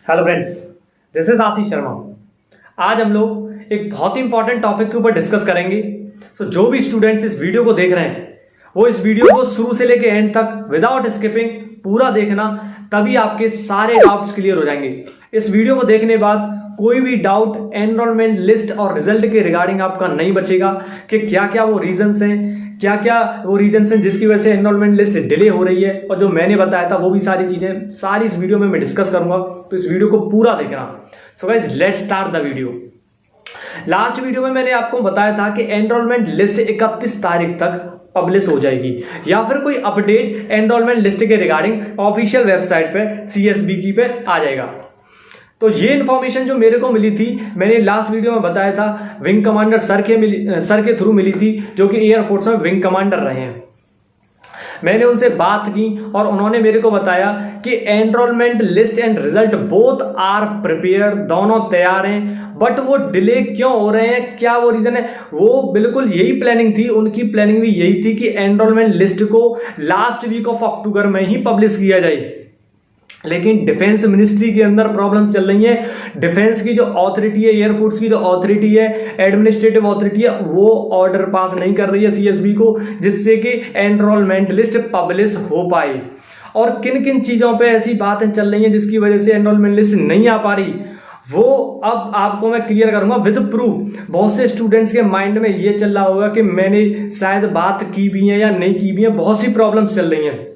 Hello friends, this is Ashish Sharma. आज हम लोग एक बहुत ही इंपॉर्टेंट टॉपिक के ऊपर डिस्कस करेंगे। जो भी स्टूडेंट्स इस वीडियो को देख रहे हैं वो इस वीडियो को शुरू से लेकर एंड तक विदाउट स्किपिंग पूरा देखना, तभी आपके सारे डाउट्स क्लियर हो जाएंगे। इस वीडियो को देखने के बाद कोई भी डाउट एनरोलमेंट लिस्ट और रिजल्ट के रिगार्डिंग आपका नहीं बचेगा कि क्या क्या वो रीजंस हैं, क्या क्या वो रीजंस हैं जिसकी वजह से एनरोलमेंट लिस्ट डिले हो रही है, और जो मैंने बताया था वो भी सारी चीजें सारी इस वीडियो में मैं डिस्कस करूंगा। तो इस वीडियो को पूरा देखना। So guys, let's start the video. Last video में मैंने आपको बताया था कि एनरोलमेंट लिस्ट 31 तारीख तक पब्लिश हो जाएगी, या फिर कोई अपडेट एनरोलमेंट लिस्ट के रिगार्डिंग ऑफिशियल वेबसाइट पे CSB की पे आ जाएगा। तो ये इन्फॉर्मेशन जो मेरे को मिली थी, मैंने लास्ट वीडियो में बताया था, विंग कमांडर सर के थ्रू मिली थी, जो कि एयरफोर्स में विंग कमांडर रहे हैं। मैंने उनसे बात की और उन्होंने मेरे को बताया कि enrolment list and result both are prepare, दोनों तैयार हैं, बट वो डिले क्यों हो रहे हैं, क्या वो रीजन है। वो बिल्कुल यही प्लानिंग थी, उनकी प्लानिंग भी यही थी कि एनरोलमेंट लिस्ट को लास्ट वीक ऑफ अक्टूबर में ही पब्लिश किया जाए, लेकिन डिफेंस मिनिस्ट्री के अंदर प्रॉब्लम चल रही है। डिफेंस की जो अथॉरिटी है, एयरफोर्स की जो अथॉरिटी है, एडमिनिस्ट्रेटिव अथॉरिटी है, वो ऑर्डर पास नहीं कर रही है CSB को, जिससे कि एनरोलमेंट लिस्ट पब्लिश हो पाए। और किन किन चीजों पे ऐसी बातें चल रही हैं जिसकी वजह से एनरोलमेंट लिस्ट नहीं आ पा रही, वो अब आपको मैं क्लियर करूंगा विद प्रूफ। बहुत से स्टूडेंट्स के माइंड में ये चल रहा होगा कि मैंने शायद बात की भी है या नहीं की भी है, बहुत सी प्रॉब्लम्स चल रही हैं।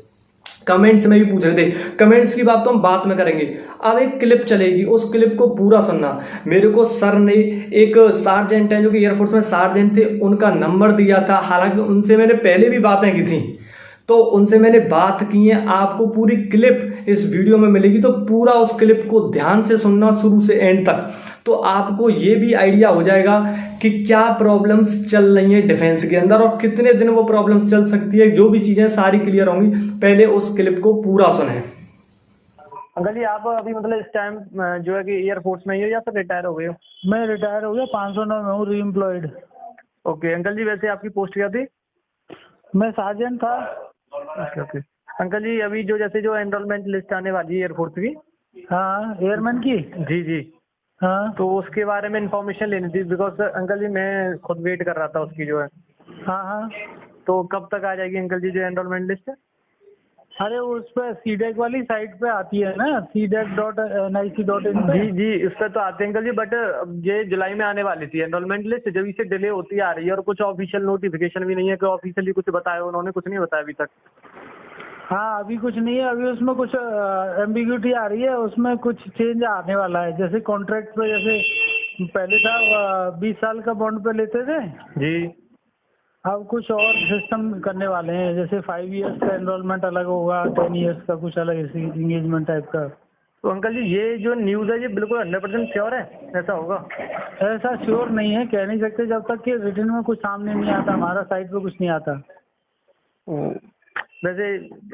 कमेंट्स में भी पूछ रहे थे, कमेंट्स की बात तो हम बात में करेंगे। अब एक क्लिप चलेगी, उस क्लिप को पूरा सुनना। मेरे को सर ने, एक सार्जेंट है जो कि एयरफोर्स में सार्जेंट थे, उनका नंबर दिया था। हालांकि उनसे मैंने पहले भी बातें की थी, तो उनसे मैंने बात की है। आपको पूरी क्लिप इस वीडियो में मिलेगी, तो पूरा उस क्लिप को ध्यान से सुनना शुरू से एंड तक, तो आपको ये भी आइडिया हो जाएगा कि क्या प्रॉब्लम्स चल रही हैं डिफेंस के अंदर और कितने दिन वो प्रॉब्लम चल सकती है। जो भी चीजें सारी क्लियर होंगी, पहले उस क्लिप को पूरा सुने। अंकल जी, आप अभी मतलब इस टाइम जो है कि एयरफोर्स में ही हो या फिर रिटायर हो गए हो? मैं रिटायर हो गया, 509 में हूँ, री एम्प्लॉयड। ओके अंकल जी, वैसे आपकी पोस्ट क्या थी? मैं सार्जेंट था। ओके ओके अंकल जी, अभी जो एनरोलमेंट लिस्ट आने वाली है एयरफोर्स की। हाँ, एयरमैन की। जी जी। हाँ तो उसके बारे में इंफॉर्मेशन लेनी थी, बिकॉज अंकल जी मैं खुद वेट कर रहा था उसकी जो है। हाँ हाँ। तो कब तक आ जाएगी अंकल जी जो एनरोलमेंट लिस्ट? अरे उस पर CDEC वाली साइट पे आती है ना, cdec.nic.in पे। जी जी, उस पर तो आते हैं अंकल जी, बट ये जुलाई में आने वाली थी एनरोलमेंट लिस्ट, जब इसे डिले होती आ रही है और कुछ ऑफिशियल नोटिफिकेशन भी नहीं है कि ऑफिशियली कुछ बताया। उन्होंने कुछ नहीं बताया अभी तक। हाँ, अभी कुछ नहीं है। अभी उसमें कुछ एम्बिग्यूटी आ रही है, उसमें कुछ चेंज आने वाला है। जैसे कॉन्ट्रैक्ट पे, जैसे पहले था 20 साल का बॉन्ड पे लेते थे, जी। अब कुछ और सिस्टम करने वाले हैं। जैसे 5 ईयर्स का एनरोलमेंट अलग होगा, 10 ईयर्स का कुछ अलग, ऐसे इंगेजमेंट टाइप का। तो अंकल जी, ये जो न्यूज़ है ये बिल्कुल 100% श्योर है ऐसा होगा? ऐसा श्योर नहीं है, कह नहीं सकते जब तक कि रिटर्न में कुछ सामने नहीं आता, हमारा साइड पे कुछ नहीं आता। वैसे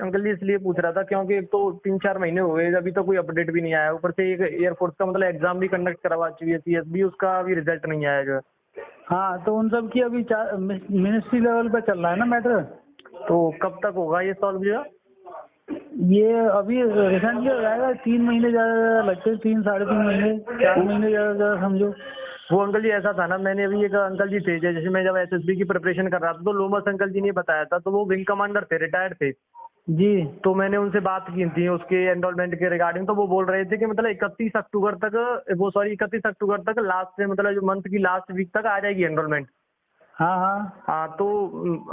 अंकल जी इसलिए पूछ रहा था क्योंकि एक तो 3-4 महीने हो गए, अभी तो कोई अपडेट भी नहीं आया। ऊपर से एक एयरफोर्स का मतलब एग्जाम भी कंडक्ट करवा चुकी है CSB, उसका अभी रिजल्ट नहीं आया जो है। हाँ, तो उन सब की अभी मिनिस्ट्री लेवल पे चल रहा है ना मैटर। तो कब तक होगा ये सॉल्व जो है? ये अभी रिसेंटली हो जाएगा। 3 महीने ज़्यादा लगते हैं, 3 साढ़े 3 महीने, 4 महीने ज़्यादा समझो। वो अंकल जी ऐसा था ना, मैंने अभी एक अंकल जी थे, जैसे मैं जब SSB की प्रिपरेशन कर रहा था तो लोमस अंकल जी ने बताया था, तो वो विंग कमांडर थे, रिटायर्ड थे जी। तो मैंने उनसे बात की थी उसके एनरोलमेंट के रिगार्डिंग। तो वो बोल रहे थे कि मतलब 31 अक्टूबर तक, वो सॉरी 31 अक्टूबर तक लास्ट से, मतलब जो मंथ की लास्ट वीक तक आ जाएगी एनरोलमेंट। हाँ हाँ। हाँ, तो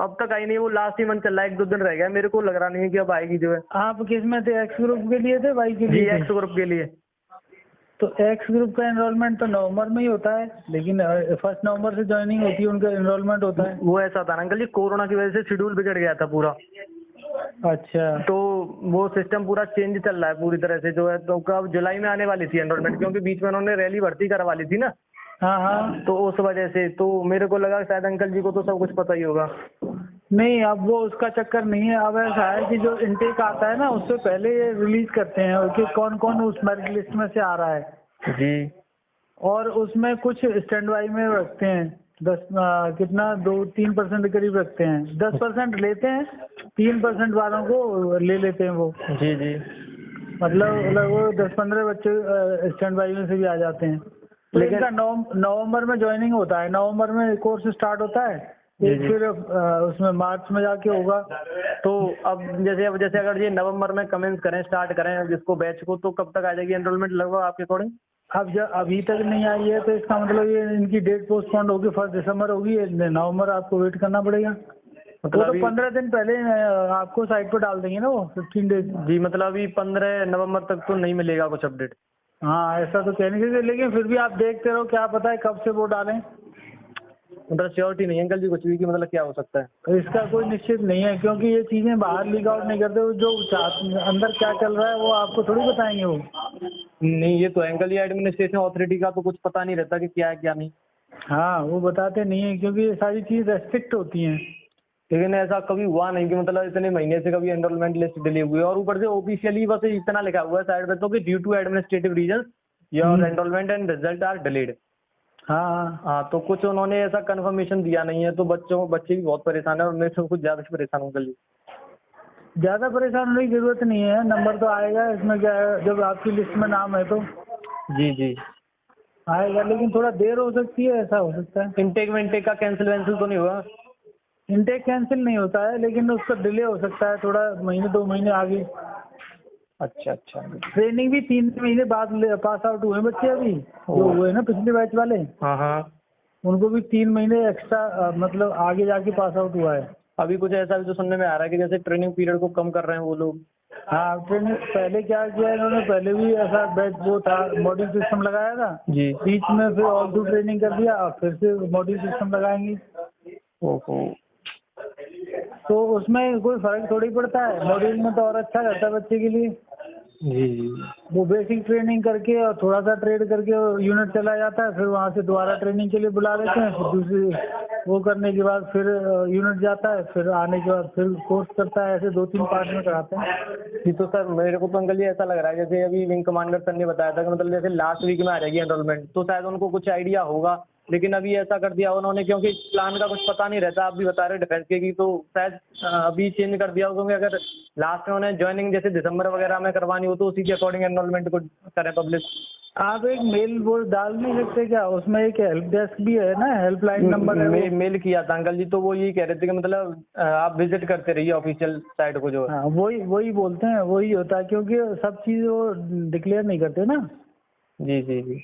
अब तक आई नहीं, वो लास्ट ही मंथ चल रहा है, 1-2 दिन रह गया। मेरे को लग रहा नहीं है कि अब आएगी जो है। आप किस में थे? एक्स ग्रुप के लिए थे, वाई के जी, लिए थे? एक्स ग्रुप के लिए। तो एक्स ग्रुप का एनरोलमेंट तो नवंबर में ही होता है, लेकिन 1 नवंबर से ज्वाइनिंग होती है, उनका एनरोलमेंट होता है। वो ऐसा था ना अंकल जी, कोरोना की वजह से शेड्यूल बिगड़ गया था पूरा। अच्छा। तो वो सिस्टम पूरा चेंज चल रहा है पूरी तरह से जो है। तो कब जुलाई में आने वाली थी एनरोलमेंट, क्योंकि बीच में उन्होंने रैली भर्ती करवा ली थी ना। हाँ हाँ। तो उस वजह से तो मेरे को लगा शायद अंकल जी को तो सब कुछ पता ही होगा। नहीं, अब वो उसका चक्कर नहीं है। अब ऐसा है कि जो इनटेक आता है ना, उससे पहले ये रिलीज करते हैं कि कौन कौन उस मेरिट लिस्ट में से आ रहा है जी। और उसमें कुछ स्टैंड बाई में रखते हैं। 10 कितना 2-3% के करीब रखते हैं। 10% लेते हैं, 3% वालों को ले लेते हैं वो। जी जी। मतलब वो 10-15 बच्चे स्टैंड बाई में से भी आ जाते हैं। तो लेकिन- इनका नवंबर में ज्वाइनिंग होता है, नवंबर में कोर्स स्टार्ट होता है, जी, जी। फिर उसमें मार्च में जाके होगा। तो अब जैसे अगर ये नवंबर में कमेंस करें, स्टार्ट करें जिसको बैच को, तो कब तक आ जाएगी एनरोलमेंट लगभग आपके अकॉर्डिंग? अब जब अभी तक नहीं आई है तो इसका मतलब ये इनकी डेट पोस्टपोन्ड होगी, 1 दिसंबर होगी, नवंबर आपको वेट करना पड़ेगा। वो तो अभी 15 दिन पहले आपको साइट पर डाल देंगे ना, वो 15 डेज। जी, मतलब अभी 15 नवंबर तक तो नहीं मिलेगा कुछ अपडेट? हाँ, ऐसा तो कह नहीं सकते, लेकिन फिर भी आप देखते रहो, क्या पता है कब से वो डालें। मतलब श्योरिटी नहीं है अंकल जी कुछ भी कि मतलब क्या हो सकता है? तो इसका कोई निश्चित नहीं है, क्योंकि ये चीजें बाहर लीक आउट नहीं करते, वो जो अंदर क्या चल रहा है वो आपको थोड़ी बताएंगे वो। नहीं, ये तो है अंकल, ये एडमिनिस्ट्रेशन अथॉरिटी का तो कुछ पता नहीं रहता कि क्या है क्या नहीं। हाँ, वो बताते नहीं है, क्योंकि ये सारी चीज रेस्ट्रिक्ट होती हैं। लेकिन ऐसा कभी हुआ नहीं कि मतलब इतने महीने से कभी एनरोलमेंट लिस्ट डिले हुई है, और ऊपर से ऑफिशियली बस इतना लिखा हुआ है साइड पे तो कि due to administrative reason your enrolment and result are delayed. हाँ, हाँ, तो कुछ उन्होंने ऐसा कंफर्मेशन दिया नहीं है, तो बच्चे भी बहुत परेशान है, और मैं तो कुछ ज्यादा ही परेशान हूँ अंकल जी। ज्यादा परेशान होने की जरूरत नहीं है, नंबर तो आएगा, इसमें क्या है, जब आपकी लिस्ट में नाम है तो जी जी। आएगा, लेकिन थोड़ा देर हो सकती है, ऐसा हो सकता है। इंटेक विंटेक का कैंसिल वैंसिल तो नहीं हुआ? इनटेक कैंसिल नहीं होता है, लेकिन उसका डिले हो सकता है, थोड़ा महीने 2 महीने आगे। अच्छा अच्छा। ट्रेनिंग भी 3 महीने बाद पास आउट हुए बच्चे अभी, जो हुए ना पिछले बैच वाले, हाँ हाँ। उनको भी 3 महीने एक्स्ट्रा मतलब आगे जाके पास आउट हुआ है। अभी कुछ ऐसा भी तो सुनने में आ रहा है कि जैसे ट्रेनिंग पीरियड को कम कर रहे हैं वो लोग। हाँ, ट्रेनिंग पहले क्या किया इन्होंने, पहले भी ऐसा बैच वो था, मॉड्यूल सिस्टम लगाया था जी। बीच में, फिर ऑल थ्रू ट्रेनिंग कर दिया, और फिर से मॉड्यूल सिस्टम लगाएंगे। ओहो। तो उसमें कोई फर्क थोड़ी पड़ता है, मॉड्यूल में तो और अच्छा रहता है बच्चे के लिए। जी जी। वो बेसिक ट्रेनिंग करके और थोड़ा सा ट्रेड करके यूनिट चला जाता है, फिर वहाँ से दोबारा ट्रेनिंग के लिए बुला लेते हैं, फिर दूसरी वो करने के बाद फिर यूनिट जाता है, फिर आने के बाद फिर कोर्स करता है, ऐसे 2-3 पार्ट में कराते हैं। जी, तो सर मेरे को तो अंकल जी ऐसा लग रहा है जैसे अभी विंग कमांडर सर ने बताया था कि मतलब जैसे लास्ट वीक में आ जाएगी एनरोलमेंट, तो शायद उनको कुछ आइडिया होगा, लेकिन अभी ऐसा कर दिया उन्होंने, क्योंकि प्लान का कुछ पता नहीं रहता। आप भी बता रहे डिफेंस के की, तो शायद अभी चेंज कर दिया होगा, क्योंकि अगर लास्ट में उन्हें ज्वाइनिंग जैसे दिसंबर वगैरह में करवानी हो तो उसी के अकॉर्डिंग एनरोलमेंट को करें पब्लिश। आप एक मेल वो डाल नहीं सकते क्या, उसमें एक हेल्प डेस्क भी है ना, हेल्पलाइन नंबर है वो। मेल किया था अंकल जी, तो वो यही कह रहे थे कि मतलब आप विजिट करते रहिए ऑफिशियल साइट को जो है। हाँ, वही बोलते हैं, वही होता है, क्योंकि सब चीज़ वो डिक्लेयर नहीं करते ना। जी जी जी।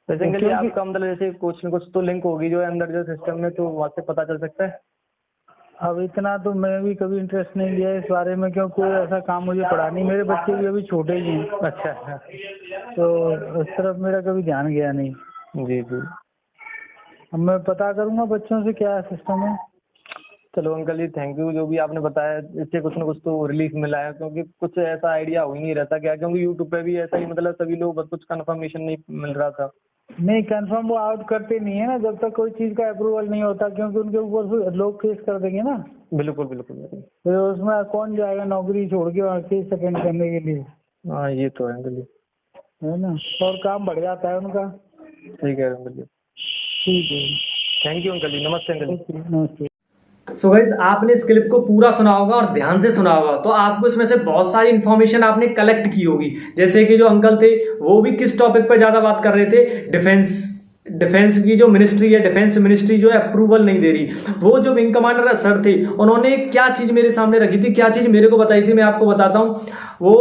वैसे अंकल जी आपका मतलब जैसे कुछ न कुछ तो लिंक होगी जो है अंदर जो सिस्टम में, तो वहाँ से पता चल सकता है। अब इतना तो मैं भी कभी इंटरेस्ट नहीं लिया इस बारे में, क्यों कोई ऐसा काम मुझे पड़ा नहीं, मेरे बच्चे भी अभी छोटे ही हैं। अच्छा अच्छा। तो उस तरफ मेरा कभी ध्यान गया नहीं। जी जी। अब मैं पता करूंगा बच्चों से क्या सिस्टम है। चलो अंकल जी, थैंक यू, जो भी आपने बताया इससे कुछ ना कुछ तो रिलीफ मिला है, क्योंकि कुछ ऐसा आइडिया हो ही नहीं रहता क्या, क्योंकि यूट्यूब पे भी ऐसा ही मतलब सभी लोग बस कुछ कंफर्मेशन नहीं मिल रहा था। नहीं, कंफर्म वो आउट करते नहीं है ना जब तक कोई चीज़ का अप्रूवल नहीं होता, क्योंकि उनके ऊपर फिर लोग केस कर देंगे ना। बिल्कुल बिल्कुल बिल्कुल। फिर उसमें कौन जाएगा नौकरी छोड़ के वहाँ केस अटेंड करने के लिए, हाँ ये तो है अंकल जी। है ना, और काम बढ़ जाता है उनका। ठीक है अंकल जी। ठीक है, थैंक यू अंकल जी। नमस्ते अंकल जी। ओके, नमस्ते। सो गाइज आपने इस क्लिप को पूरा सुना होगा और ध्यान से सुना होगा, तो आपको इसमें से बहुत सारी इंफॉर्मेशन आपने कलेक्ट की होगी। जैसे कि जो अंकल थे वो भी किस टॉपिक पर ज्यादा बात कर रहे थे, डिफेंस की जो मिनिस्ट्री है, डिफेंस मिनिस्ट्री जो है अप्रूवल नहीं दे रही। वो जो विंग कमांडर सर थे उन्होंने क्या चीज मेरे सामने रखी थी, क्या चीज मेरे को बताई थी, मैं आपको बताता हूँ। वो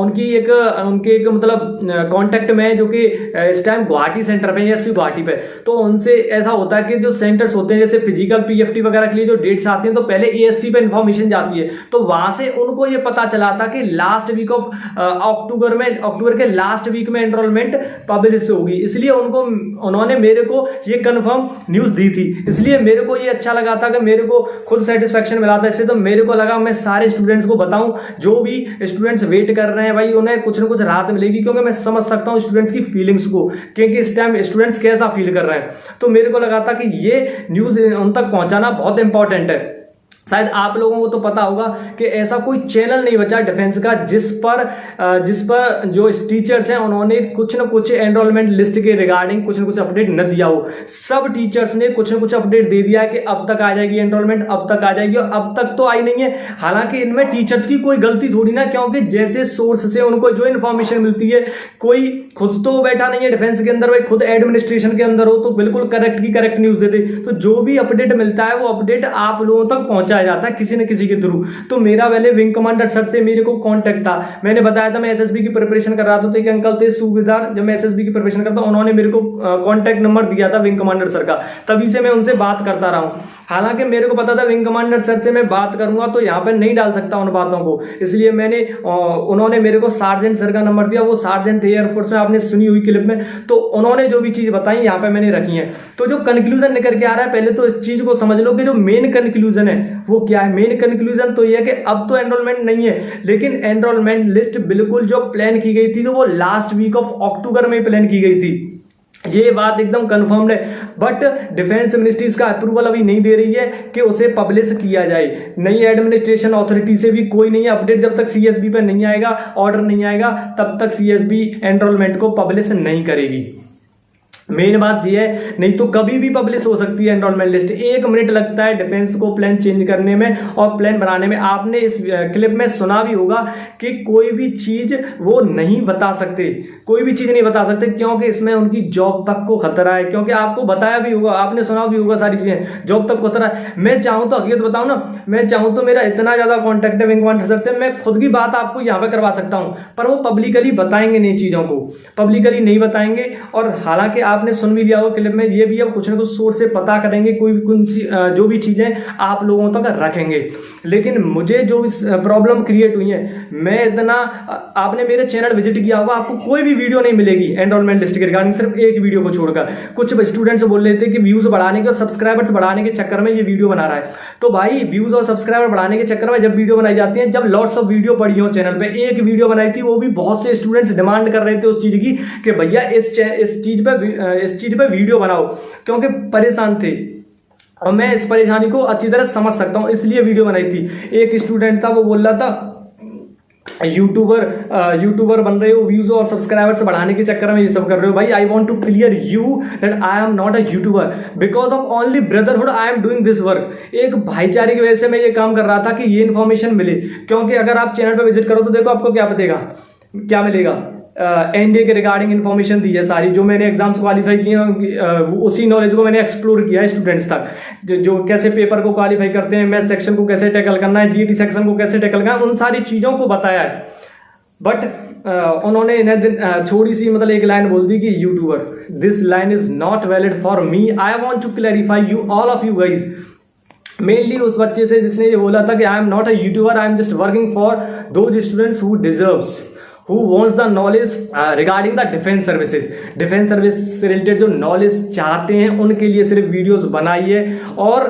उनके एक मतलब कांटेक्ट में है जो कि इस टाइम गुवाहाटी सेंटर पे, एसयू गुवाहाटी पे, तो उनसे ऐसा होता है कि जो सेंटर्स होते हैं जैसे फिजिकल पीएफटी वगैरह के लिए जो डेट्स आती हैं तो पहले एएससी पे इन्फॉर्मेशन जाती है, तो वहां से उनको ये पता चला था कि लास्ट वीक ऑफ अक्टूबर के लास्ट वीक में एनरोलमेंट पब्लिश होगी। इसलिए उन्होंने मेरे को ये कंफर्म न्यूज दी थी, इसलिए मेरे को ये अच्छा लगा था कि मेरे को खुद सेटिस्फेक्शन मिला था इससे। तो मेरे को लगा मैं सारे स्टूडेंट्स को बताऊं, जो भी स्टूडेंट्स वेट कर रहे हैं भाई उन्हें कुछ ना कुछ राहत मिलेगी, क्योंकि मैं समझ सकता हूं स्टूडेंट्स की फीलिंग्स को, क्योंकि इस टाइम स्टूडेंट्स कैसा फील कर रहे हैं। तो मेरे को लगा था कि ये न्यूज उन तक पहुंचाना बहुत इंपॉर्टेंट है। शायद आप लोगों को तो पता होगा कि ऐसा कोई चैनल नहीं बचा डिफेंस का जिस पर जो टीचर्स हैं उन्होंने कुछ न कुछ एनरोलमेंट लिस्ट के रिगार्डिंग कुछ न कुछ अपडेट न दिया हो। सब टीचर्स ने कुछ न कुछ अपडेट दे दिया है कि अब तक आ जाएगी एनरोलमेंट, अब तक आ जाएगी, और अब तक तो आई नहीं है। हालांकि इनमें टीचर्स की कोई गलती थोड़ी ना, क्योंकि जैसे सोर्स से उनको जो इन्फॉर्मेशन मिलती है, कोई खुद तो बैठा नहीं है डिफेंस के अंदर, भाई खुद एडमिनिस्ट्रेशन के अंदर हो तो बिल्कुल करेक्ट की करेक्ट न्यूज दे दे। तो जो भी अपडेट मिलता है वो अपडेट आप लोगों तक पहुंचाया जाता है किसी न किसी के थ्रू। तो मेरा पहले विंग कमांडर सर से मेरे को कांटेक्ट था, मैंने बताया था मैं एसएसबी की प्रिपरेशन कर रहा था, तो एक अंकल थे सूबेदार, जब मैं एसएसबी की प्रिपरेशन करता उन्होंने मेरे को कांटेक्ट नंबर दिया था विंग कमांडर सर का, तभी से मैं उनसे बात करता रहा हूं। हालांकि मेरे को पता था विंग कमांडर सर से मैं बात करूंगा तो यहाँ पर नहीं डाल सकता उन बातों को, इसलिए उन्होंने मेरे को सार्जेंट सर का नंबर दिया। वो सार्जेंट थे एयरफोर्स में, आपने सुनी हुई क्लिप में, तो उन्होंने जो भी चीज बताई यहाँ पे मैंने रखी है। तो जो कंक्लूजन निकल के आ रहा है, पहले तो इस चीज को समझ लो कि जो मेन कंक्लूजन है वो क्या है। मेन कंक्लूजन तो ये है कि अब तो एनरोलमेंट नहीं है, लेकिन एनरोलमेंट लिस्ट बिल्कुल जो प्लान की गई थी तो वो लास्ट वीक ऑफ अक्टूबर में प्लान की गई थी, ये बात एकदम कंफर्म्ड है। बट डिफेंस मिनिस्ट्री इसका अप्रूवल अभी नहीं दे रही है कि उसे पब्लिश किया जाए। नई एडमिनिस्ट्रेशन अथॉरिटी से भी कोई नहीं है अपडेट, जब तक सीएसबी पे नहीं आएगा, ऑर्डर नहीं आएगा, तब तक सीएसबी एनरोलमेंट को पब्लिश नहीं करेगी। मेन बात यह है, नहीं तो कभी भी पब्लिश हो सकती है एनरोलमेंट लिस्ट। 1 मिनट लगता है डिफेंस को प्लान चेंज करने में और प्लान बनाने में। आपने इस क्लिप में सुना भी होगा कि कोई भी चीज वो नहीं बता सकते, कोई भी चीज नहीं बता सकते, क्योंकि इसमें उनकी जॉब तक को खतरा है। क्योंकि आपको बताया भी होगा, आपने सुना भी होगा सारी चीजें, जॉब तक खतरा है। मैं चाहूं तो हकीकत बताऊं ना, मैं चाहूं तो मेरा इतना ज्यादा कॉन्टेक्ट है विंग कमांडर सर से, मैं खुद की बात आपको यहाँ पे करवा सकता हूं, पर वो पब्लिकली बताएंगे नहीं, चीजों को पब्लिकली नहीं बताएंगे। और हालांकि आपने सुन भी लिया होगा क्लिप में, ये भी अब कुछ ना कुछ सोर्स से पता करेंगे, कोई जो भी चीजें आप लोगों तक रखेंगे। लेकिन मुझे जो प्रॉब्लम क्रिएट हुई है, मैं इतना, आपने मेरे चैनल विजिट किया होगा, आपको कोई भी वीडियो नहीं मिलेगी एनरोलमेंट लिस्ट के रिगार्डिंग, सिर्फ एक वीडियो को छोड़कर। कुछ स्टूडेंट्स बोल रहे थे कि व्यूज बढ़ाने के और सब्सक्राइबर्स बढ़ाने के चक्कर में ये वीडियो बना रहा है। तो भाई व्यूज और सब्सक्राइबर बढ़ाने के चक्कर में जब वीडियो बनाई जाती है, जब लॉट्स ऑफ वीडियो पड़ी हो चैनल पे, एक वीडियो बनाई थी, वो भी बहुत से स्टूडेंट्स डिमांड कर रहे थे उस चीज की कि भैया इस चीज पे वीडियो बनाओ, क्योंकि परेशान थे। और मैं इस परेशानी को अच्छी तरह समझ सकता हूं, इसलिए वीडियो बनाई थी। एक स्टूडेंट था, वो बोल रहा था यूट्यूबर बन रहे हो, व्यूज और सब्सक्राइबर्स बढ़ाने के चक्कर में ये सब कर रहे हो। भाई I want to clear you that I am not a youtuber, because of only brotherhood I am doing this work. एक भाईचारे की वजह से मैं ये काम कर रहा था कि ये इन्फॉर्मेशन मिले। क्योंकि अगर आप चैनल पर विजिट करो तो देखो आपको क्या मिलेगा। एनडीए के रिगार्डिंग इन्फॉर्मेशन दी है सारी, जो मैंने एग्जाम्स क्वालिफाई किए हैं उसी नॉलेज को मैंने एक्सप्लोर किया है स्टूडेंट्स तक, जो कैसे पेपर को क्वालिफाई करते हैं, मैथ सेक्शन को कैसे टैकल करना है, जीटी सेक्शन को कैसे टैकल करना है, उन सारी चीज़ों को बताया है। बट उन्होंने इन्हें थोड़ी सी मतलब एक लाइन बोल दी कि youtuber, this line is not valid for me, I want to clarify you all of you guys. Mainly उस बच्चे से जिसने ये बोला था कि I am not a youtuber, I am just working for those students who deserves, who wants the knowledge regarding the defense services। Defence service से related जो नॉलेज चाहते हैं उनके लिए सिर्फ वीडियोस बनाई है। और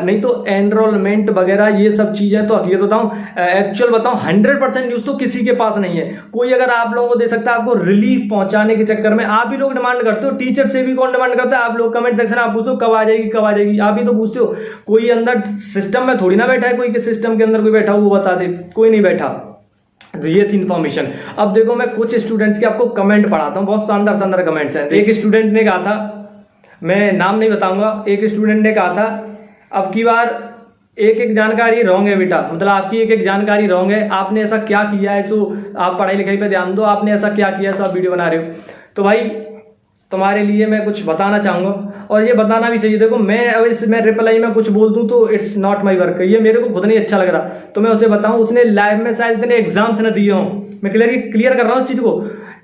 नहीं तो एनरोलमेंट वगैरह ये सब चीजें तो हकीकत बताऊं, एक्चुअल बताऊं 100% न्यूज तो किसी के पास नहीं है। कोई अगर आप लोगों को दे सकता है, आपको रिलीफ पहुंचाने के चक्कर में आप ही लोग डिमांड करते हो, टीचर से भी कौन डिमांड करता है? आप लोग कमेंट सेक्शन आप पूछो कब आ जाएगी कब आ जाएगी, आप ही तो पूछते हो। कोई अंदर सिस्टम में थोड़ी ना बैठा है, कोई के सिस्टम के अंदर कोई बैठा हो वो बता दे, कोई नहीं बैठा। तो ये थी इन्फॉर्मेशन। अब देखो मैं कुछ स्टूडेंट्स के आपको कमेंट पढ़ाता हूँ, बहुत शानदार शानदार कमेंट्स हैं। एक स्टूडेंट ने कहा था, मैं नाम नहीं बताऊंगा, एक स्टूडेंट ने कहा था अब की बार एक जानकारी रॉन्ग है बेटा, मतलब आपकी एक जानकारी रॉन्ग है, आपने ऐसा क्या किया है, सो आप पढ़ाई लिखाई पे ध्यान दो, आपने ऐसा क्या किया है सो आप वीडियो बना रहे हो। तो भाई तुम्हारे लिए मैं कुछ बताना चाहूंगा और ये बताना भी चाहिए। देखो मैं अब इसमें रिप्लाई में कुछ बोल दूं तो इट्स नॉट माय वर्क, ये मेरे को खुद नहीं अच्छा लग रहा, तो मैं उसे बताऊं। उसने लाइव में शायद इतने एग्जाम्स न दिए हों, मैं क्लियर कर रहा हूँ इस चीज को।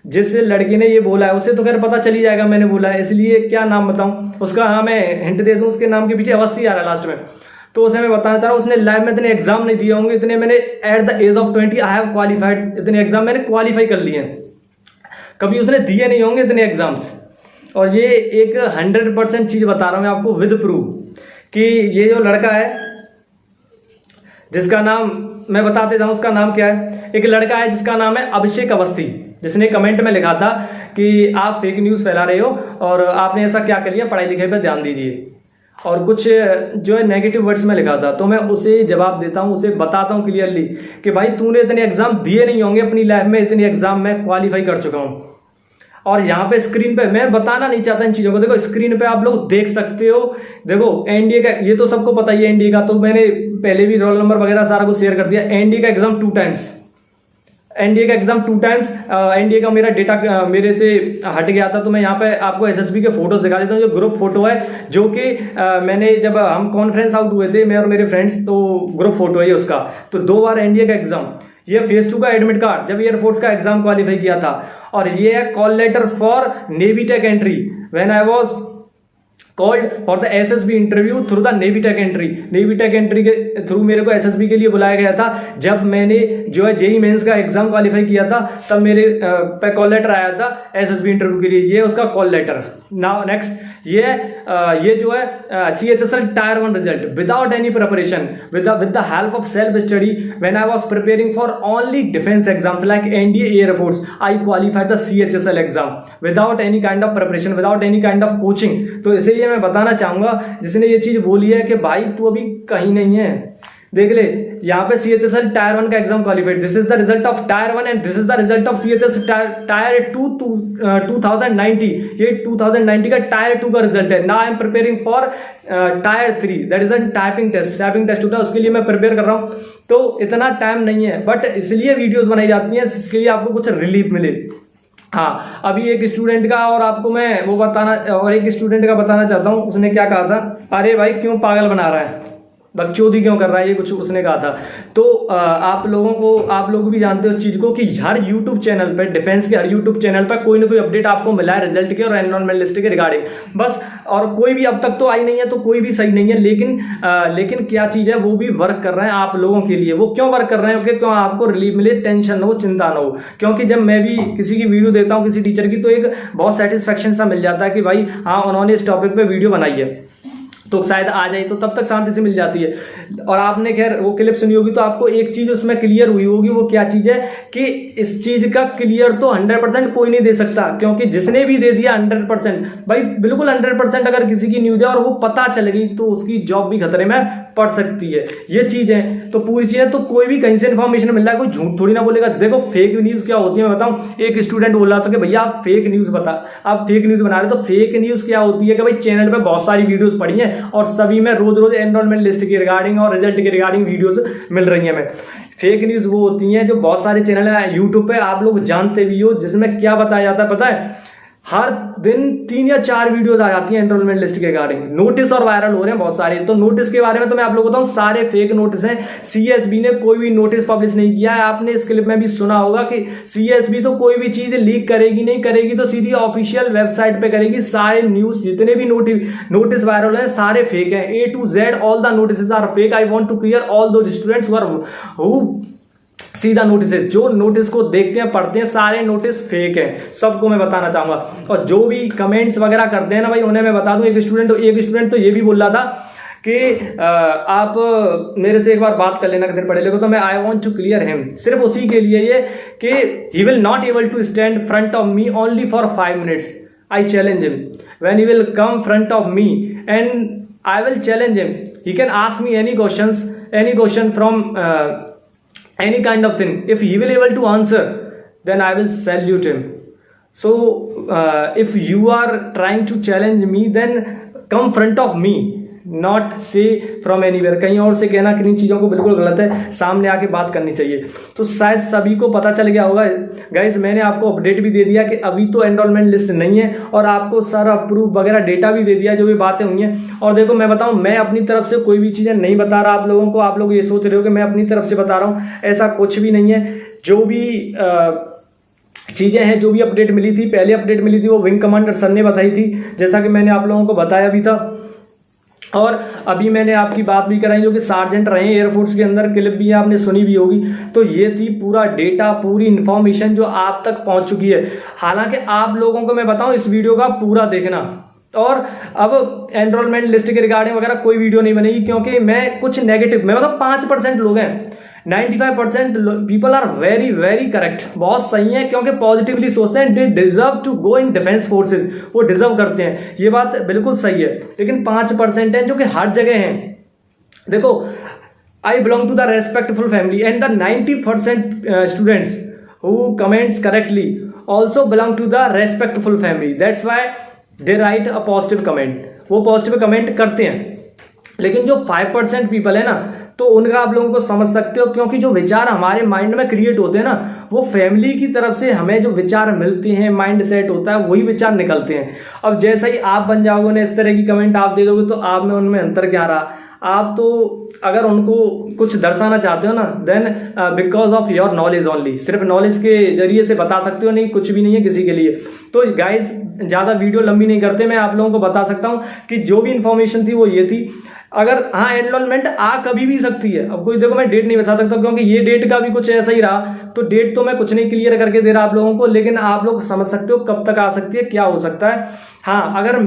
जिस लड़की ने ये बोला है उसे तो खैर पता चली जाएगा मैंने बोला है, इसलिए क्या नाम बताऊं उसका, हाँ मैं हिंट दे दूं, उसके नाम के पीछे अवस्थी आ रहा है लास्ट में, तो उसे मैं बताना चाह रहा हूँ। उसने लाइव में इतने एग्जाम नहीं दिए होंगे, इतने मैंने at the age of 20 I have qualified, इतने एग्जाम मैंने क्वालिफाई कर लिए हैं, कभी उसने दिए नहीं होंगे इतने एग्जाम्स। और ये एक 100% चीज बता रहा हूं मैं आपको विद प्रूफ कि ये जो लड़का है जिसका नाम मैं बताते जाऊं, उसका नाम क्या है, एक लड़का है जिसका नाम है अभिषेक अवस्थी, जिसने कमेंट में लिखा था कि आप फेक न्यूज फैला रहे हो और आपने ऐसा क्या कर लिया, पढ़ाई लिखाई पर ध्यान दीजिए। और कुछ जो है नेगेटिव वर्ड्स में लिखा था, तो मैं उसे जवाब देता हूँ, उसे बताता हूँ क्लियरली कि भाई तूने इतने एग्जाम दिए नहीं होंगे अपनी लाइफ में, इतने एग्जाम मैं क्वालिफाई कर चुका हूँ। और यहाँ पे स्क्रीन पे मैं बताना नहीं चाहता इन चीज़ों को, देखो स्क्रीन पे आप लोग देख सकते हो। देखो एनडीए का ये तो सबको पता ही है, एनडीए का तो मैंने पहले भी रोल नंबर वगैरह सारा कुछ शेयर कर दिया। एनडीए का एग्जाम 2 टाइम्स, एनडीए का एग्जाम 2 टाइम्स, एनडीए का मेरा डेटा मेरे से हट गया था, तो मैं यहाँ पे आपको एसएसबी के फोटोज दिखा देता हूँ। जो ग्रुप फोटो है, जो कि मैंने जब हम कॉन्फ्रेंस आउट हुए थे मैं और मेरे फ्रेंड्स, तो ग्रुप फोटो है उसका। तो 2 बार एनडीए का एग्जाम, ये फेज 2 का एडमिट कार्ड जब एयरफोर्स का एग्जाम क्वालिफाई किया था, और ये है call letter for navy tech entry when I was called for the SSB interview through the navy tech entry. Navy tech entry के थ्रू मेरे को एसएसबी के लिए बुलाया गया था। जब मैंने जो है जेई मेंस का एग्जाम क्वालिफाई किया था, तब मेरे पे कॉल लेटर आया था एसएसबी इंटरव्यू के लिए, ये उसका कॉल लेटर। नाउ नेक्स्ट, ये जो है CHSL tyre 1 result without any preparation, with the help of self study when I was preparing for only defence exams like NDA air force, I qualified the CHSL exam without any kind of preparation, without any kind of coaching. तो इसीलिए मैं बताना चाहूंगा जिसने ये चीज बोली है कि भाई तू अभी कहीं नहीं है, देख ले यहाँ पे सीएचएसएल टायर 1 का exam qualified, this is the result of tyre 1 and this is the result of CHS tyre 2 2090। ये 2090 का टायर 2 का रिजल्ट है। Now I am preparing for tier 3, that is a typing test होता है, उसके लिए मैं प्रिपेयर कर रहा हूँ। तो इतना टाइम नहीं है, बट इसलिए वीडियोज बनाई जाती हैं इसके लिए आपको कुछ रिलीफ मिले। हाँ, अभी एक स्टूडेंट का और आपको मैं वो बताना, और एक स्टूडेंट का बताना चाहता हूँ। उसने क्या कहा था, अरे भाई क्यों पागल बना रहा है, बकचोदी क्यों कर रहा है, ये कुछ उसने कहा था। तो आप लोग भी जानते हो इस चीज को कि हर यूट्यूब चैनल पे, डिफेंस के हर यूट्यूब चैनल पे कोई ना कोई अपडेट आपको मिला है रिजल्ट के और एनरोलमेंट लिस्ट के रिगार्डिंग, बस। और कोई भी अब तक तो आई नहीं है, तो कोई भी सही नहीं है, लेकिन क्या चीज है, वो भी वर्क कर रहे हैं आप लोगों के लिए। वो क्यों वर्क कर रहे हैं, क्यों आपको रिलीफ मिले, टेंशन ना हो, चिंता ना हो। क्योंकि जब मैं भी किसी की वीडियो देता हूँ किसी टीचर की, तो एक बहुत सेटिस्फेक्शन सा मिल जाता है कि भाई हाँ उन्होंने इस टॉपिक पे वीडियो बनाई है, तो शायद आ जाए, तो तब तक शांति से मिल जाती है। और आपने खैर वो क्लिप सुनी होगी, तो आपको एक चीज उसमें क्लियर हुई होगी। वो क्या चीज है कि इस चीज का क्लियर तो 100% कोई नहीं दे सकता, क्योंकि जिसने भी दे दिया 100%, भाई बिल्कुल 100% अगर किसी की न्यूज है और वो पता चल गई, तो उसकी जॉब भी खतरे में पड़ सकती है। ये चीज है, तो पूरी चीज है। तो कोई भी कहीं से इन्फॉर्मेशन मिल रहा है, कोई झूठ थोड़ी ना बोलेगा। देखो फेक न्यूज क्या होती है मैं बताऊं। एक स्टूडेंट बोल रहा था कि भैया आप फेक न्यूज बना रहे हो। तो फेक न्यूज क्या होती है कि भाई चैनल पे बहुत सारी वीडियोस पड़ी हैं और सभी में रोज एनरोलमेंट लिस्ट के रिगार्डिंग और रिजल्ट के रिगार्डिंग वीडियोस मिल रही हैं हमें। फेक न्यूज वो होती हैं जो बहुत सारे चैनल है यूट्यूब पे, आप लोग जानते भी हो, जिसमें क्या बताया जाता है पता है, हर दिन 3 या 4 वीडियोस आ जाती हैं एनरोलमेंट लिस्ट के रिगार्डिंग। नोटिस और वायरल हो रहे हैं बहुत सारे। तो नोटिस के बारे में तो मैं आप लोगों को बताऊं, सारे फेक नोटिस हैं। सीएसबी ने कोई भी नोटिस पब्लिश नहीं किया है। आपने इस क्लिप में भी सुना होगा कि सीएसबी तो कोई भी चीज लीक करेगी तो सीधी ऑफिशियल वेबसाइट पे करेगी। सारे न्यूज जितने भी नोटिस वायरल है सारे फेक हैं। A to Z all the notice are fake. I want to clear all those students who सीधा नोटिस, जो नोटिस को देखते हैं पढ़ते हैं, सारे नोटिस फेक हैं, सबको मैं बताना चाहूंगा। और जो भी कमेंट्स वगैरह करते हैं ना भाई, उन्हें मैं बता दूं, एक स्टूडेंट तो ये भी बोल रहा था कि आप मेरे से एक बार बात कर लेना कितने पढ़े लिखो। तो मैं I want to clear him, सिर्फ उसी के लिए ये कि he will not able to stand front of me only for 5 minutes. I challenge him when he will come front of me and I will challenge him. He can ask me any question from any kind of thing. If he will able to answer, then I will salute him. So if you are trying to challenge me, then come front of me, not say from anywhere. कहीं और से कहना किन्हीं चीज़ों को बिल्कुल गलत है, सामने आके बात करनी चाहिए। तो शायद सभी को पता चल गया होगा गाइस। मैंने आपको अपडेट भी दे दिया कि अभी तो एनरोलमेंट लिस्ट नहीं है, और आपको सारा प्रूफ वगैरह डेटा भी दे दिया जो भी बातें हुई हैं। और देखो मैं बताऊं, मैं अपनी तरफ से कोई भी चीज़ें नहीं बता रहा आप लोगों को। आप लोग ये सोच रहे हो कि मैं अपनी तरफ से बता रहा हूँ, ऐसा कुछ भी नहीं है। जो भी चीज़ें हैं, जो भी अपडेट मिली थी, पहले अपडेट मिली थी, वो विंग कमांडर सर ने बताई थी, जैसा कि मैंने आप लोगों को बताया भी था। और अभी मैंने आपकी बात भी कराई जो कि सार्जेंट रहे एयरफोर्स के अंदर, क्लिप भी आपने सुनी भी होगी। तो ये थी पूरा डेटा, पूरी इंफॉर्मेशन जो आप तक पहुंच चुकी है। हालांकि आप लोगों को मैं बताऊं, इस वीडियो का पूरा देखना। और अब एनरोलमेंट लिस्ट के रिगार्डिंग वगैरह कोई वीडियो नहीं बनेगी, क्योंकि मैं कुछ नेगेटिव, मैं मतलब 5% लोग हैं 95% people are very very correct, बहुत सही है, क्योंकि पॉजिटिवली सोचते हैं, they deserve to go in defence forces, वो डिजर्व करते हैं, ये बात बिल्कुल सही है। लेकिन 5% है जो कि हर जगह हैं। देखो, I belong to the respectful family and the 90% students who comments correctly also belong to the respectful family, that's why they write a positive comment, वो पॉजिटिव कमेंट करते हैं। लेकिन जो 5% पीपल है ना, तो उनका आप लोगों को समझ सकते हो, क्योंकि जो विचार हमारे माइंड में क्रिएट होते हैं ना, वो फैमिली की तरफ से हमें जो विचार मिलते हैं, माइंड सेट होता है, वही विचार निकलते हैं। अब जैसा ही आप बन जाओगे ना, इस तरह की कमेंट आप दे दोगे, तो आप में उनमें अंतर क्या रहा? आप तो अगर उनको कुछ दर्शाना चाहते हो ना, then because of your knowledge only, सिर्फ नॉलेज के जरिए से बता सकते हो, नहीं कुछ भी नहीं है किसी के लिए। तो गाइज ज़्यादा वीडियो लंबी नहीं करते, मैं आप लोगों को बता सकता हूँ कि जो भी इंफॉर्मेशन थी वो ये थी। अगर हाँ, एनरोलमेंट आ कभी भी सकती है। अब कोई देखो, मैं डेट नहीं बता सकता क्योंकि ये डेट का भी कुछ ऐसा ही रहा, तो डेट तो मैं कुछ नहीं क्लियर करके दे रहा आप लोगों को, लेकिन आप लोग समझ सकते हो कब तक आ सकती है, क्या हो सकता है। हाँ, अगर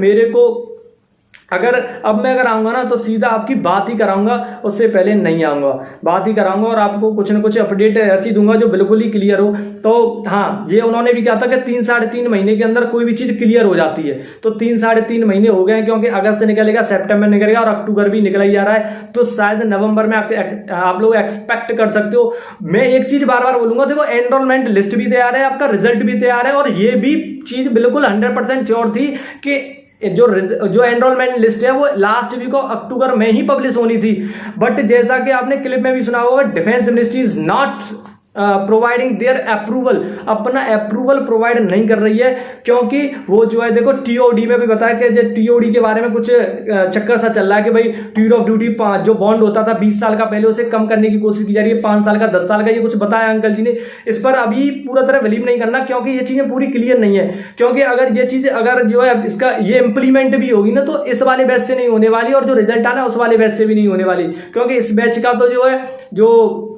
मैं आऊंगा ना, तो सीधा आपकी बात ही कराऊंगा, उससे पहले नहीं आऊंगा, बात ही कराऊंगा और आपको कुछ ना कुछ अपडेट ऐसी दूंगा जो बिल्कुल ही क्लियर हो। तो हाँ, ये उन्होंने भी कहा था कि 3-3.5 महीने के अंदर कोई भी चीज क्लियर हो जाती है, तो 3-3.5 महीने हो गए हैं, क्योंकि अगस्त निकलेगा, सितंबर निकलेगा और अक्टूबर भी निकल ही जा रहा है, तो शायद नवंबर में आप लोग एक्सपेक्ट कर सकते हो। मैं एक चीज बार बार बोलूंगा, देखो एनरोलमेंट लिस्ट भी तैयार है, आपका रिजल्ट भी तैयार है, और ये भी चीज बिल्कुल 100% श्योर थी कि जो एनरोलमेंट लिस्ट है वो लास्ट वीक ऑफ अक्टूबर में ही पब्लिश होनी थी। बट जैसा कि आपने क्लिप में भी सुना होगा, defence ministry is not providing their approval, अपना अप्रूवल प्रोवाइड नहीं कर रही है, क्योंकि वो जो है, देखो टीओडी में भी बताया कि टीओडी के बारे में कुछ चक्कर सा चल रहा है कि भाई टूर ऑफ ड्यूटी जो बॉन्ड होता था 20 साल का, पहले उसे कम करने की कोशिश की जा रही है, 5 साल का, 10 साल का, ये कुछ बताया अंकल जी ने। इस पर अभी पूरा तरह बिलीव नहीं करना, क्योंकि ये चीजें पूरी क्लियर नहीं है, क्योंकि अगर ये चीज अगर जो है इसका ये इंप्लीमेंट भी होगी ना, तो इस वाले बैच से नहीं होने वाली, और जो रिजल्ट आना उस वाले बैच से भी नहीं होने वाली, क्योंकि इस बैच का तो जो है जो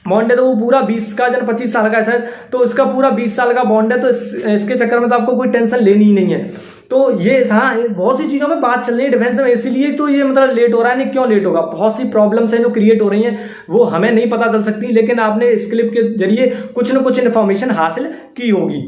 बॉन्ड है तो वो पूरा 20 का 25 साल का है शायद, तो इसका पूरा 20 साल का बॉन्ड है, तो इसके चक्कर में तो आपको कोई टेंशन लेनी ही नहीं है। तो ये हाँ, बहुत सी चीजों में बात चल रही है डिफेंस में, इसीलिए तो ये मतलब लेट हो रहा है। नहीं, क्यों लेट होगा? बहुत सी प्रॉब्लम्स हैं जो क्रिएट हो रही हैं, वो हमें नहीं पता चल सकती, लेकिन आपने इस क्लिप के जरिए कुछ न कुछ इन्फॉर्मेशन हासिल की होगी।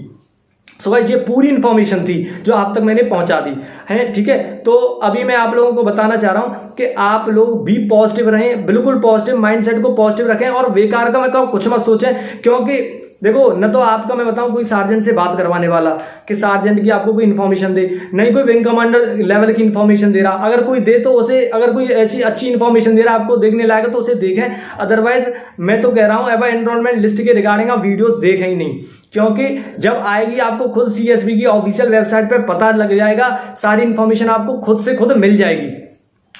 सो गाइस, ये पूरी इन्फॉर्मेशन थी जो आप तक मैंने पहुंचा दी है, ठीक है। तो अभी मैं आप लोगों को बताना चाह रहा हूं कि आप लोग भी पॉजिटिव रहें, बिल्कुल पॉजिटिव माइंडसेट को पॉजिटिव रखें, और बेकार का मैं कुछ मत सोचें, क्योंकि देखो, न तो आपका मैं बताऊं कोई सार्जेंट से बात करवाने वाला कि सार्जेंट की आपको कोई इन्फॉर्मेशन दे, नहीं कोई विंग कमांडर लेवल की इन्फॉर्मेशन दे रहा, अगर कोई दे तो उसे, अगर कोई ऐसी अच्छी इन्फॉर्मेशन दे रहा आपको देखने लायक तो उसे देखें, अदरवाइज मैं तो कह रहा हूं अब एनरोलमेंट लिस्ट के रिगार्डिंग आप वीडियोस देखें ही नहीं, क्योंकि जब आएगी आपको खुद सीएसबी की ऑफिशियल वेबसाइट पे पता लग जाएगा, सारी इन्फॉर्मेशन आपको खुद से खुद मिल जाएगी,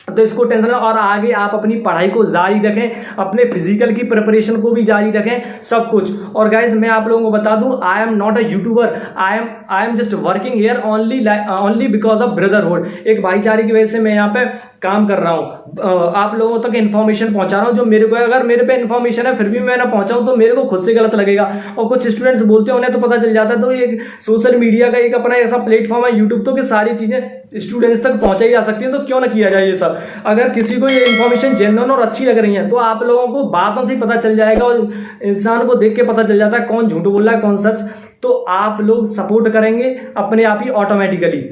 तो इसको टेंशन। और आगे आप अपनी पढ़ाई को जारी रखें, अपने फिजिकल की प्रिपरेशन को भी जारी रखें, सब कुछ। और गाइज मैं आप लोगों को बता दूं, आई am not a youtuber, I am just working here only because of brotherhood. एक भाईचारे की वजह से मैं यहाँ पे काम कर रहा हूँ, आप लोगों तक इन्फॉर्मेशन पहुंचा रहा हूँ जो मेरे को, अगर मेरे पे इन्फॉर्मेशन है फिर भी मैं ना पहुंचाऊं तो मेरे को खुद से गलत लगेगा। और कुछ स्टूडेंट्स बोलते हैं उन्हें तो पता चल जाता है, तो एक सोशल मीडिया का एक अपना ऐसा प्लेटफॉर्म है यूट्यूब, तो कि सारी चीजें स्टूडेंट्स तक पहुंचाई जा सकती हैं, तो क्यों ना किया जाए ये सब। अगर किसी को ये इन्फॉर्मेशन जेन्युइन और अच्छी लग रही है तो आप लोगों को बातों से ही पता चल जाएगा, और इंसान को देख के पता चल जाता है कौन झूठ बोल रहा है कौन सच, तो आप लोग सपोर्ट करेंगे अपने आप ही ऑटोमेटिकली,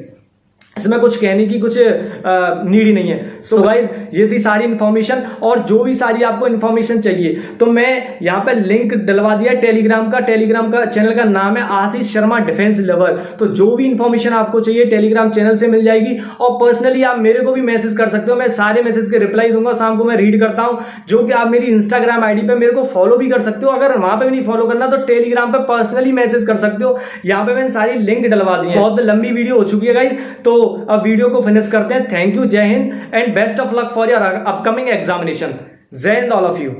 इसमें कुछ कहने की कुछ नीड ही नहीं है। सो गाइज, ये थी सारी इन्फॉर्मेशन, और जो भी सारी आपको इन्फॉर्मेशन चाहिए तो मैं यहाँ पे लिंक डलवा दिया टेलीग्राम का चैनल का नाम है आशीष शर्मा डिफेंस लवर। तो जो भी इन्फॉर्मेशन आपको चाहिए टेलीग्राम चैनल से मिल जाएगी, और पर्सनली आप मेरे को भी मैसेज कर सकते हो, मैं सारे मैसेज के रिप्लाई दूंगा, शाम को मैं रीड करता हूं, जो कि आप मेरी इंस्टाग्राम आईडी पे मेरे को फॉलो भी कर सकते हो। अगर वहां पे भी नहीं फॉलो करना तो टेलीग्राम पे पर्सनली मैसेज कर सकते हो, यहाँ पे मैंने सारी लिंक डलवा दी है। बहुत लंबी वीडियो हो चुकी है गाइज, तो अब वीडियो को फिनिश करते हैं। थैंक यू, जय Hind and best of luck for your upcoming examination. जय हिंद ऑल ऑफ यू।